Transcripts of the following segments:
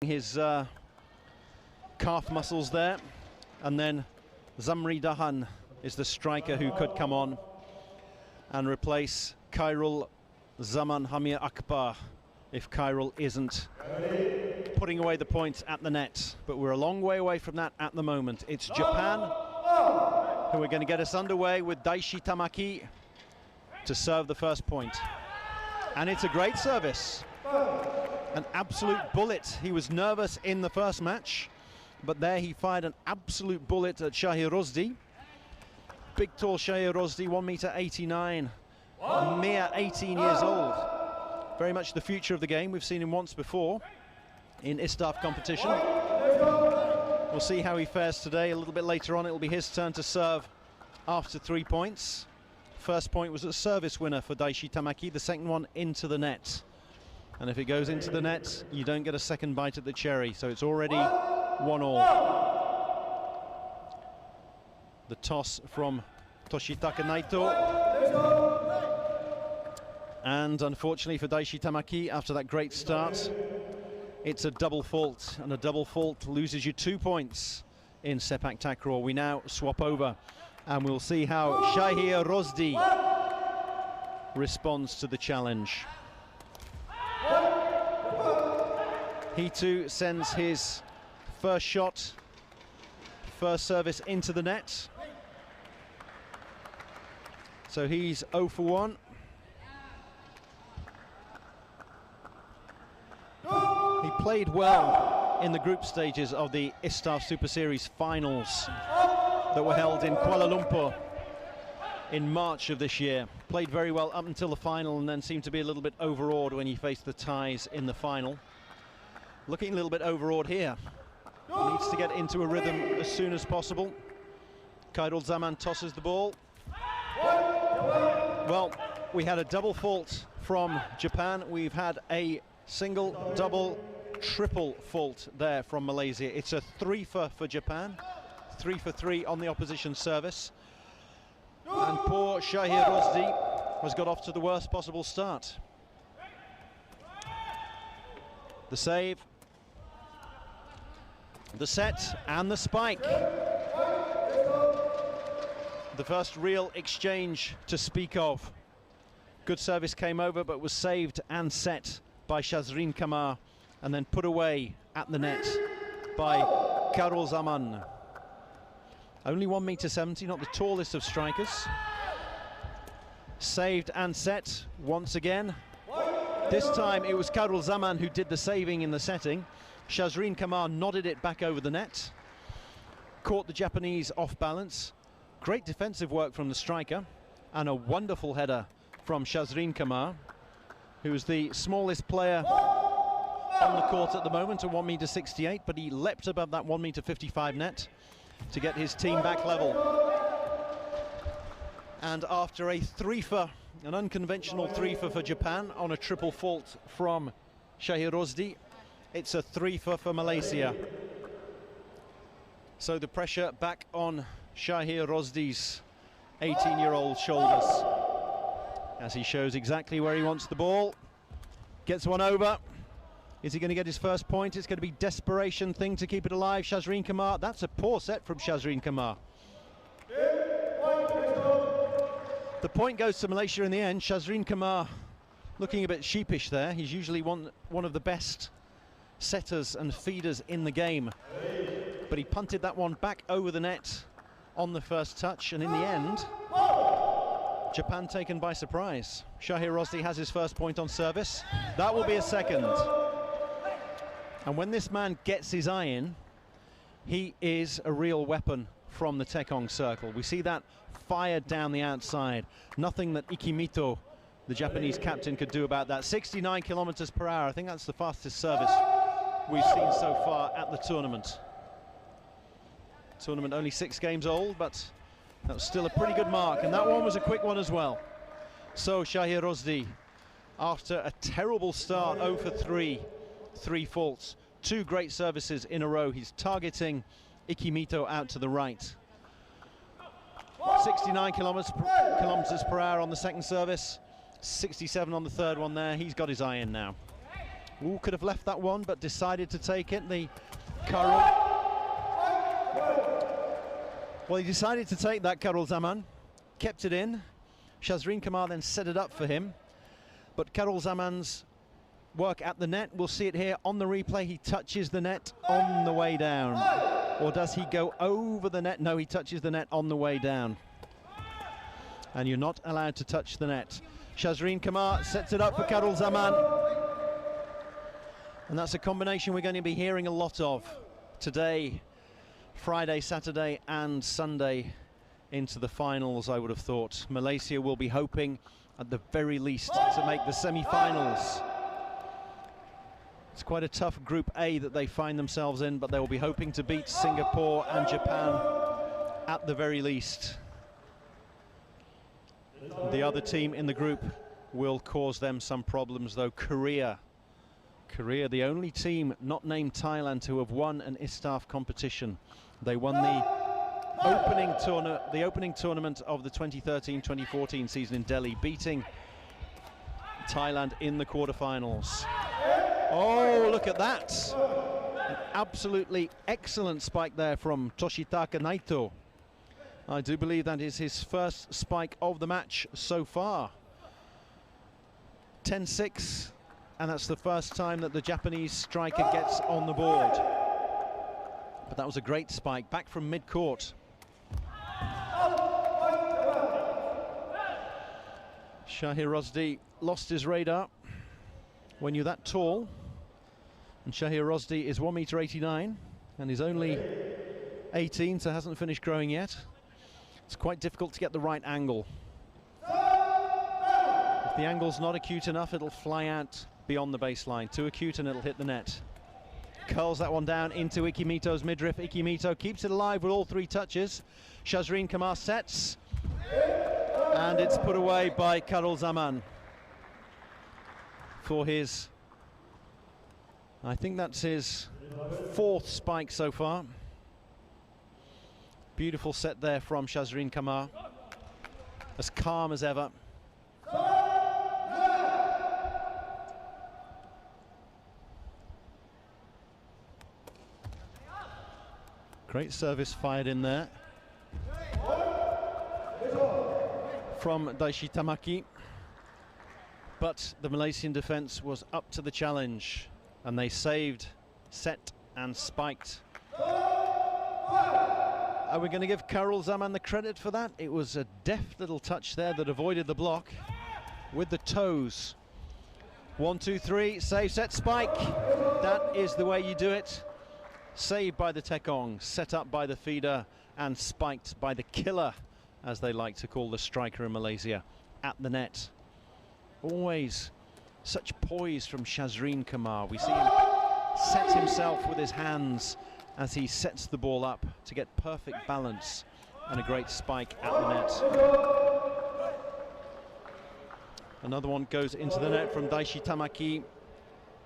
His calf muscles there, and then Zamri Dahan is the striker who could come on and replace Khairul Zaman Hamir Akbar if Khairul isn't putting away the points at the net. But we're a long way away from that at the moment. It's Japan who are going to get us underway with Daishi Tamaki to serve the first point. And it's a great service. An absolute bullet. He was nervous in the first match, but there he fired an absolute bullet at Shahir Rozdi. Big tall Shahir Rozdi, 1m89, a mere 18 years old. Very much the future of the game. We've seen him once before in Istaf competition. We'll see how he fares today. A little bit later on, it'll be his turn to serve after 3 points. First point was a service winner for Daishi Tamaki, the second one into the net. And if it goes into the net, you don't get a second bite at the cherry, so it's already 1-all. The toss from Toshitaka Naito. And unfortunately for Daishi Tamaki, after that great start, it's a double fault, and a double fault loses you 2 points in Sepak Takraw. We now swap over, and we'll see how Shahir Rozdi responds to the challenge. He too sends his first shot, first service into the net. So he's 0 for 1. He played well in the group stages of the Istaf Super Series finals that were held in Kuala Lumpur in March of this year. Played very well up until the final, and then seemed to be a little bit overawed when he faced the Thais in the final. Looking a little bit overawed here. Needs to get into a rhythm as soon as possible. Khairul Zaman tosses the ball. Well, we had a double fault from Japan. We've had a single, double, triple fault there from Malaysia. It's a 3-for for Japan. 3 for 3 on the opposition service. And poor Shahir Rozdi has got off to the worst possible start. The save, the set, and the spike. The first real exchange to speak of. Good service came over, but was saved and set by Shazrin Kamar, and then put away at the net by Khairul Zaman. Only 1m70, not the tallest of strikers. Saved and set once again. This time it was Khairul Zaman who did the saving in the setting. Shazrin Kamar nodded it back over the net. Caught the Japanese off balance. Great defensive work from the striker. And a wonderful header from Shazrin Kamar, who's the smallest player on the court at the moment, at 1m68, but he leapt above that 1m55 net to get his team back level. And after a 3-for, an unconventional 3-for for Japan on a triple fault from Shahir Rozdi, it's a 3-for for Malaysia. So the pressure back on Shahir Rozdi's 18-year-old shoulders, as he shows exactly where he wants the ball. Gets one over. Is he going to get his first point? It's going to be desperation thing to keep it alive. Shazrin Kamar. That's a poor set from Shazrin Kamar. The point goes to Malaysia in the end. Shazrin Kamar looking a bit sheepish there. He's usually one of the best setters and feeders in the game. But he punted that one back over the net on the first touch, and in the end, Japan taken by surprise. Shahir Rozdi has his first point on service. That will be a second. And when this man gets his eye in, he is a real weapon from the Tekong circle. We see that fired down the outside. Nothing that Ikimito, the Japanese captain, could do about that. 69 kilometers per hour. I think that's the fastest service we've seen so far at the tournament. Tournament only 6 games old, but that was still a pretty good mark, and that one was a quick one as well. So Shahir Rozdi, after a terrible start, 0 for 3, 3 faults, 2 great services in a row. He's targeting Ikimito out to the right. 69 kilometers per hour on the second service, 67 on the third one there. He's got his eye in now. Ooh, could have left that one, but decided to take it. The Karol. Well, he decided to take that, Karol Zaman. Kept it in. Shazreen Kamar then set it up for him. But Karol Zaman's work at the net, we'll see it here on the replay. He touches the net on the way down. Or does he go over the net? No, he touches the net on the way down. And you're not allowed to touch the net. Shazreen Kamar sets it up for Karol Zaman. And that's a combination we're going to be hearing a lot of today, Friday, Saturday and Sunday into the finals, I would have thought. Malaysia will be hoping at the very least to make the semi-finals. It's quite a tough Group A that they find themselves in, but they will be hoping to beat Singapore and Japan at the very least. The other team in the group will cause them some problems though. Korea, the only team not named Thailand to have won an Istaf competition. They won the opening tournament of the 2013-2014 season in Delhi, beating Thailand in the quarterfinals. Oh, look at that. An absolutely excellent spike there from Toshitaka Naito. I do believe that is his first spike of the match so far. 10-6, and that's the first time that the Japanese striker gets on the board. But that was a great spike, back from mid-court. Shahir Rosdi lost his radar. When you're that tall, and Shahir Rosdi is 1.89 m and is only 18, so hasn't finished growing yet, it's quite difficult to get the right angle. If the angle's not acute enough, it'll fly out beyond the baseline. Too acute and it'll hit the net. Curls that one down into Ikimito's midriff. Ikimito keeps it alive with all three touches. Shazreen Kamar sets, and it's put away by Karol Zaman for his, I think that's his fourth spike so far. Beautiful set there from Shazreen Kamar, as calm as ever. Great service fired in there from Daishi Tamaki, but the Malaysian defense was up to the challenge and they saved, set and spiked. Are we going to give Karol Zaman the credit for that? It was a deft little touch there that avoided the block with the toes. 1, 2, 3, save, set, spike. That is the way you do it. Saved by the Tekong, set up by the feeder and spiked by the killer, as they like to call the striker in Malaysia, at the net. Always such poise from Shazreen Kamar. We see him set himself with his hands as he sets the ball up to get perfect balance, and a great spike at the net. Another one goes into the net from Daishi Tamaki.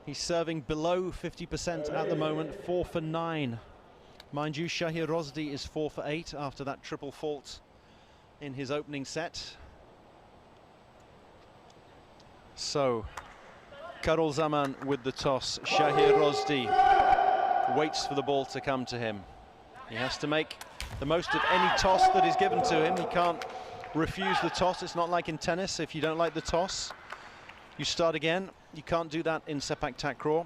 He's serving below 50% at the moment, 4 for 9. Mind you, Shahir Rosdi is 4 for 8 after that triple fault in his opening set. So, Karol Zaman with the toss. Shahir Rosdi waits for the ball to come to him. He has to make the most of any toss that is given to him. He can't refuse the toss. It's not like in tennis. If you don't like the toss, you start again. You can't do that in sepak takraw.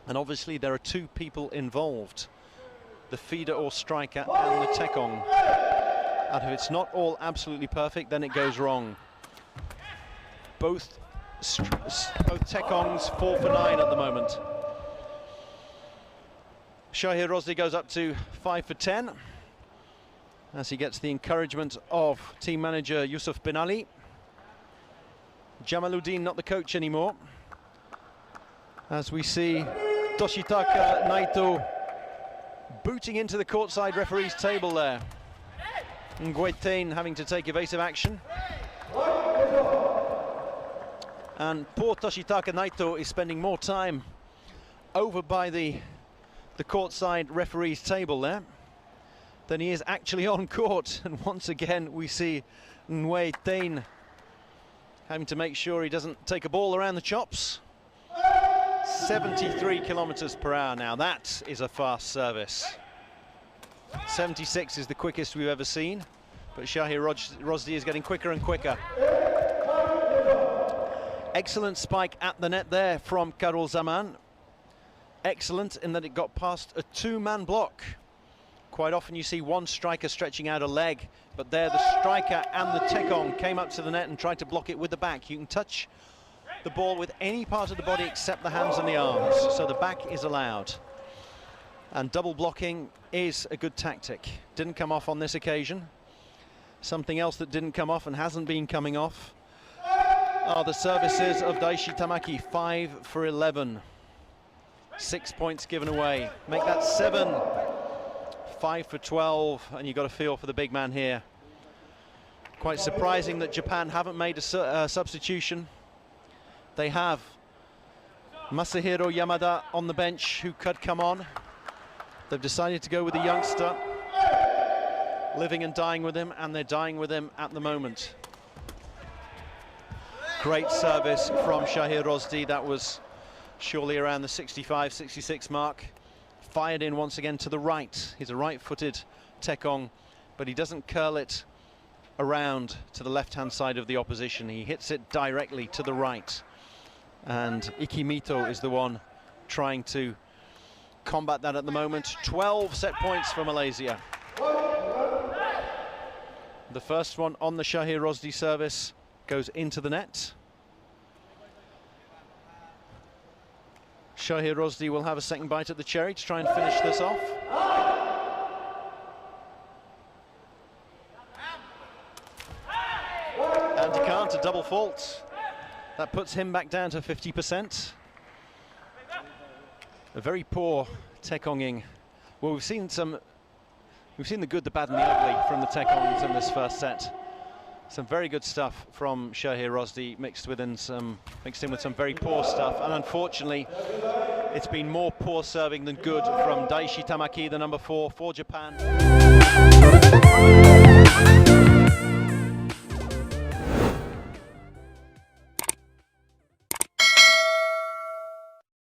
And obviously there are two people involved, the feeder or striker and the tekong. And if it's not all absolutely perfect, then it goes wrong. Both tekongs 4 for 9 at the moment. Shahir Rosdi goes up to 5 for 10 as he gets the encouragement of team manager Yusuf bin Ali. Jamaluddin not the coach anymore, as we see Toshitaka Naito booting into the courtside referee's table there. Nguyen having to take evasive action. And poor Toshitaka Naito is spending more time over by the courtside referee's table there than he is actually on court. And once again we see Nguyen having to make sure he doesn't take a ball around the chops. 73 kilometers per hour now. That is a fast service. 76 is the quickest we've ever seen, but Shahir Rosdi is getting quicker and quicker. Excellent spike at the net there from Kairul Zaman. Excellent in that it got past a two-man block. Quite often you see one striker stretching out a leg, but there the striker and the Tekong came up to the net and tried to block it with the back. You can touch the ball with any part of the body except the hands and the arms, so the back is allowed. And double blocking is a good tactic. Didn't come off on this occasion. Something else that didn't come off and hasn't been coming off are the services of Daishi Tamaki. 5 for 11. 6 points given away. Make that 7. 5 for 12, and you've got a feel for the big man here. Quite surprising that Japan haven't made a substitution. They have Masahiro Yamada on the bench, who could come on. They've decided to go with a youngster, living and dying with him, and they're dying with him at the moment. Great service from Shahir Rosdi. That was surely around the 65, 66 mark. Fired in once again to the right. He's a right-footed Tekong, but he doesn't curl it around to the left-hand side of the opposition. He hits it directly to the right. And Ikimito is the one trying to combat that at the moment. 12 set points for Malaysia. The first one on the Shahir Rosdi service goes into the net. Shahir Rosdi will have a second bite at the cherry to try and finish this off. And he can't, a double fault. That puts him back down to 50%. A very poor Tekonging. Well, we've seen the good, the bad and the ugly from the Tekongs in this first set. Some very good stuff from Shahir Rosdi mixed in with some very poor stuff, and unfortunately it's been more poor serving than good from Daishi Tamaki, the number 4 for Japan.